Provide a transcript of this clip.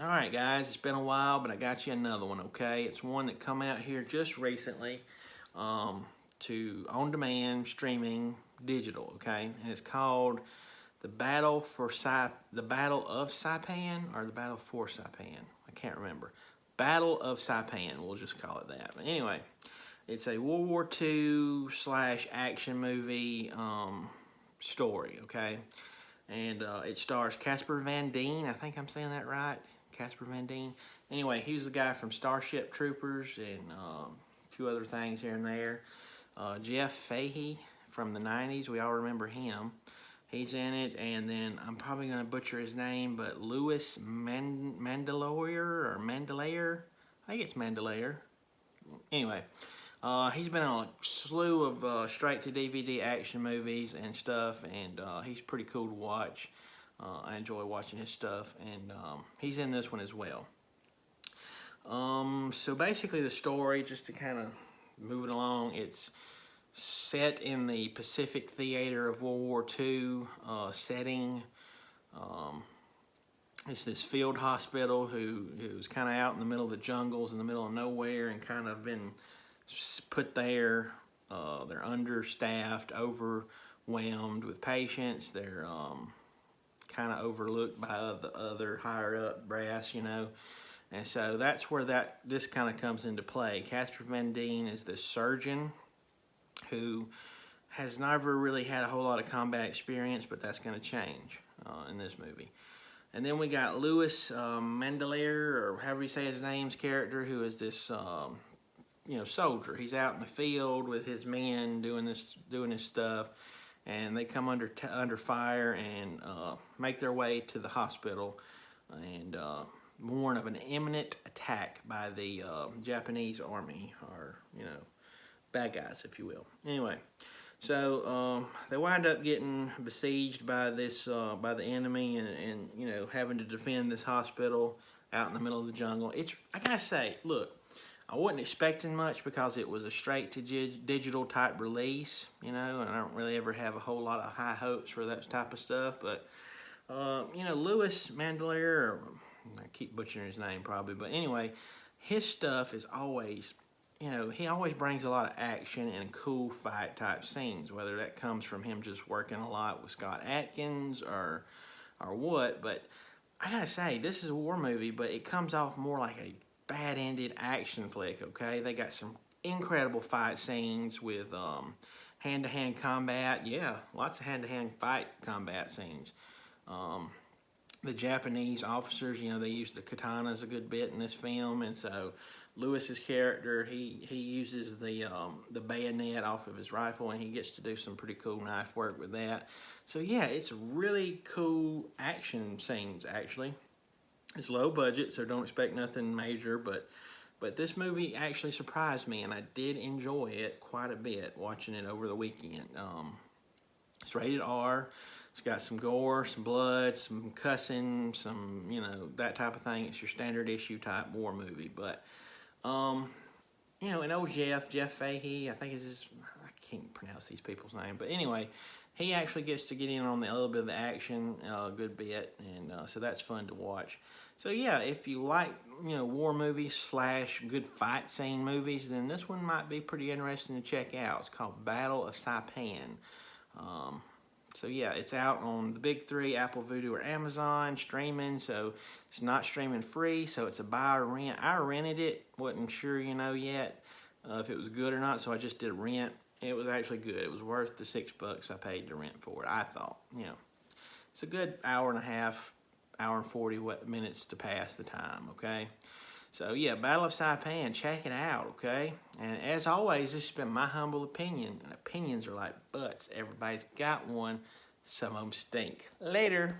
Alright guys, it's been a while, but I got you another one, okay? It's one that come out here just recently to on-demand streaming digital, okay? And it's called The Battle of Saipan, or The Battle for Saipan. I can't remember. Battle of Saipan, we'll just call it that. But anyway, it's a World War II / action movie story, okay? And it stars Casper Van Dien. I think I'm saying that right. Casper Van Dien. Anyway, he's the guy from Starship Troopers and a few other things here and there. Jeff Fahey from the 90s. We all remember him. He's in it. And then I'm probably going to butcher his name, but Louis Mandalorian or Mandalay. I think it's Mandalay. Anyway, he's been on a slew of straight-to-DVD action movies and stuff, and he's pretty cool to watch. I enjoy watching his stuff, and he's in this one as well. So basically the story, just to kind of move it along, it's set in the Pacific Theater of World War II setting. It's this field hospital who's kind of out in the middle of the jungles, in the middle of nowhere, and kind of been put there. They're understaffed, overwhelmed with patients. They're kind of overlooked by the other higher up brass, you know. And so that's where this kind of comes into play. Casper Van Dien is this surgeon who has never really had a whole lot of combat experience, but that's going to change in this movie. And then we got Louis Mandalorian, or however you say his name's character, who is this soldier. He's out in the field with his men doing his stuff, and they come under fire and make their way to the hospital and warn of an imminent attack by the Japanese army, or bad guys, if you will. Anyway, so they wind up getting besieged by by the enemy, and having to defend this hospital out in the middle of the jungle. I gotta say, look, I wasn't expecting much because it was a straight-to-digital type release, and I don't really ever have a whole lot of high hopes for that type of stuff. But, Louis Mandalorian, I keep butchering his name probably, but anyway, his stuff is always, he always brings a lot of action and cool fight type scenes, whether that comes from him just working a lot with Scott Adkins or what. But I gotta say, this is a war movie, but it comes off more like a bad-ended action flick, okay? They got some incredible fight scenes with hand-to-hand combat. Yeah, lots of hand-to-hand fight combat scenes. The Japanese officers, they use the katanas a good bit in this film, and so Lewis's character, he uses the bayonet off of his rifle, and he gets to do some pretty cool knife work with that. So yeah, it's really cool action scenes, actually. It's low budget, so don't expect nothing major, but this movie actually surprised me, and I did enjoy it quite a bit watching it over the weekend. It's rated R. It's got some gore, some blood, some cussing, some, that type of thing. It's your standard issue type war movie. But, and old Jeff Fahey, I think I can't pronounce these people's name. But anyway, he actually gets to get in on a little bit of the action a good bit. And so that's fun to watch. So yeah, if you like, war movies / good fight scene movies, then this one might be pretty interesting to check out. It's called Battle of Saipan. So yeah, it's out on the big three, Apple, Vudu, or Amazon, streaming. So it's not streaming free, so it's a buy or rent. I rented it, wasn't sure, yet if it was good or not, so I just did a rent. It was actually good. It was worth the $6 I paid to rent for it, I thought. It's a good hour and a half, hour and 40 minutes to pass the time, okay? So yeah, Battle of Saipan, check it out, okay? And as always, this has been my humble opinion. And opinions are like butts. Everybody's got one. Some of them stink. Later.